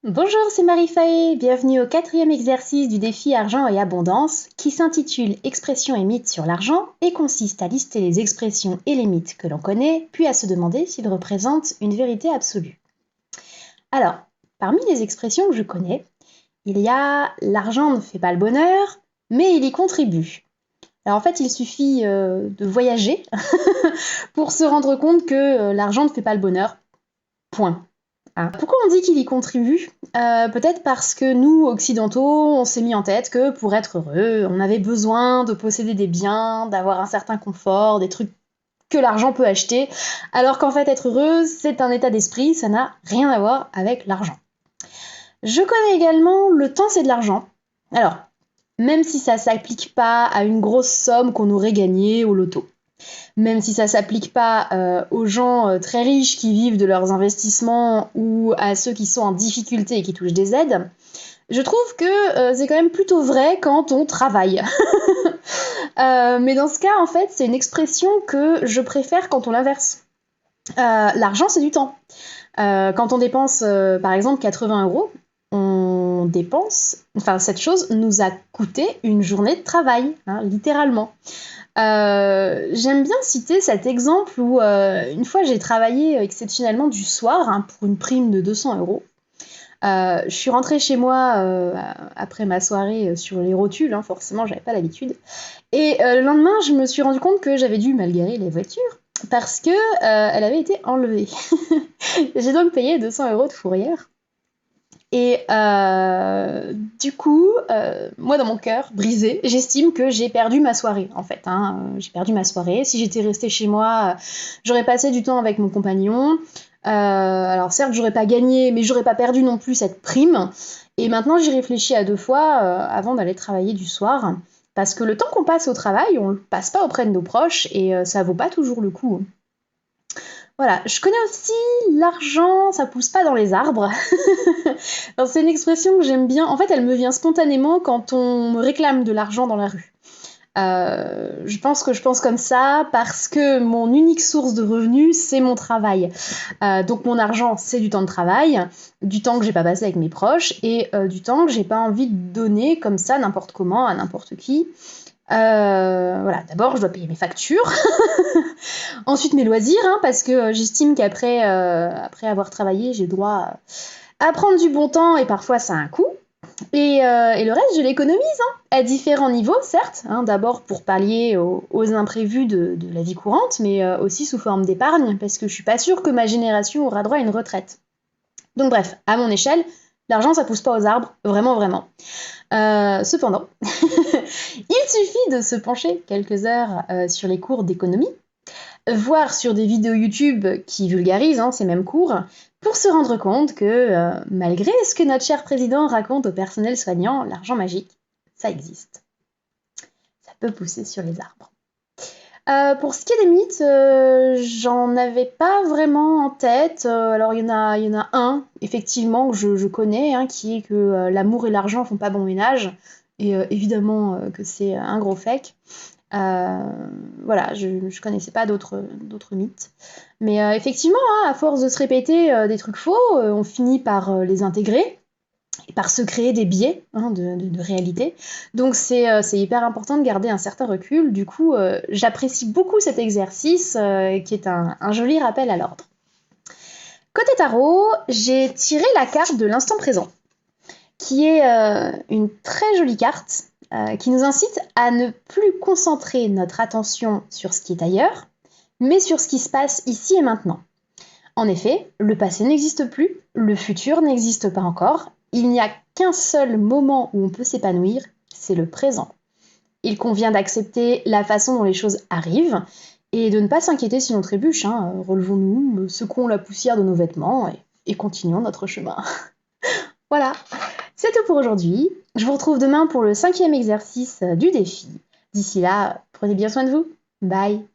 Bonjour, c'est Marie Faé. Bienvenue au 4e exercice du défi Argent et Abondance qui s'intitule Expressions et mythes sur l'argent et consiste à lister les expressions et les mythes que l'on connaît, puis à se demander s'ils représentent une vérité absolue. Alors, parmi les expressions que je connais, il y a l'argent ne fait pas le bonheur, mais il y contribue. Alors en fait, il suffit de voyager pour se rendre compte que l'argent ne fait pas le bonheur. Point. Pourquoi on dit qu'il y contribue? Peut-être parce que nous, occidentaux, on s'est mis en tête que pour être heureux, on avait besoin de posséder des biens, d'avoir un certain confort, des trucs que l'argent peut acheter, alors qu'en fait être heureux, c'est un état d'esprit, ça n'a rien à voir avec l'argent. Je connais également le temps c'est de l'argent. Alors, même si ça s'applique pas à une grosse somme qu'on aurait gagnée au loto. Même si ça s'applique pas aux gens très riches qui vivent de leurs investissements ou à ceux qui sont en difficulté et qui touchent des aides, je trouve que c'est quand même plutôt vrai quand on travaille. Mais dans ce cas, en fait, c'est une expression que je préfère quand on l'inverse. L'argent, c'est du temps. Quand on dépense, par exemple, 80 €, on dépense... Enfin, cette chose nous a coûté une journée de travail, hein, littéralement. J'aime bien citer cet exemple où une fois j'ai travaillé exceptionnellement du soir pour une prime de 200 €. Je suis rentrée chez moi après ma soirée sur les rotules, hein, forcément j'avais pas l'habitude. Et le lendemain je me suis rendu compte que j'avais dû mal garer les voitures parce que elle avait été enlevée. J'ai donc payé 200 € de fourrière. Et du coup, moi dans mon cœur brisé, j'estime que j'ai perdu ma soirée en fait. J'ai perdu ma soirée. Si j'étais restée chez moi, j'aurais passé du temps avec mon compagnon. Alors certes, j'aurais pas gagné, mais j'aurais pas perdu non plus cette prime. Et maintenant, j'y réfléchis à 2 fois avant d'aller travailler du soir. Parce que le temps qu'on passe au travail, on le passe pas auprès de nos proches et ça vaut pas toujours le coup. Voilà, je connais aussi l'argent, ça pousse pas dans les arbres. Alors, c'est une expression que j'aime bien. En fait, elle me vient spontanément quand on me réclame de l'argent dans la rue. Je pense que je pense comme ça parce que mon unique source de revenus, c'est mon travail. Donc mon argent, c'est du temps de travail, du temps que j'ai pas passé avec mes proches et du temps que j'ai pas envie de donner comme ça n'importe comment à n'importe qui. Voilà, d'abord je dois payer mes factures, ensuite mes loisirs, hein, parce que j'estime qu'après après avoir travaillé, j'ai droit à prendre du bon temps et parfois ça a un coût. Et le reste, je l'économise, à différents niveaux, certes. D'abord pour pallier aux imprévus de la vie courante, mais aussi sous forme d'épargne, parce que je suis pas sûre que ma génération aura droit à une retraite. Donc bref, à mon échelle, l'argent, ça pousse pas aux arbres, vraiment, vraiment. Cependant, il suffit de se pencher quelques heures sur les cours d'économie, voir sur des vidéos YouTube qui vulgarisent ces mêmes cours, pour se rendre compte que malgré ce que notre cher président raconte au personnel soignant, l'argent magique, ça existe. Ça peut pousser sur les arbres. Pour ce qui est des mythes, j'en avais pas vraiment en tête. Alors il y en a un, effectivement, que je connais, qui est que l'amour et l'argent font pas bon ménage. Et évidemment que c'est un gros fake. Voilà, je connaissais pas d'autres mythes. Mais effectivement, à force de se répéter des trucs faux, on finit par les intégrer et par se créer des biais de réalité. Donc c'est hyper important de garder un certain recul. Du coup, j'apprécie beaucoup cet exercice qui est un joli rappel à l'ordre. Côté tarot, j'ai tiré la carte de l'instant présent, qui est une très jolie carte qui nous incite à ne plus concentrer notre attention sur ce qui est ailleurs, mais sur ce qui se passe ici et maintenant. En effet, le passé n'existe plus, le futur n'existe pas encore, il n'y a qu'un seul moment où on peut s'épanouir, c'est le présent. Il convient d'accepter la façon dont les choses arrivent et de ne pas s'inquiéter si on trébuche. Relevons-nous, secouons la poussière de nos vêtements et continuons notre chemin. Voilà, c'est tout pour aujourd'hui. Je vous retrouve demain pour le 5e exercice du défi. D'ici là, prenez bien soin de vous. Bye!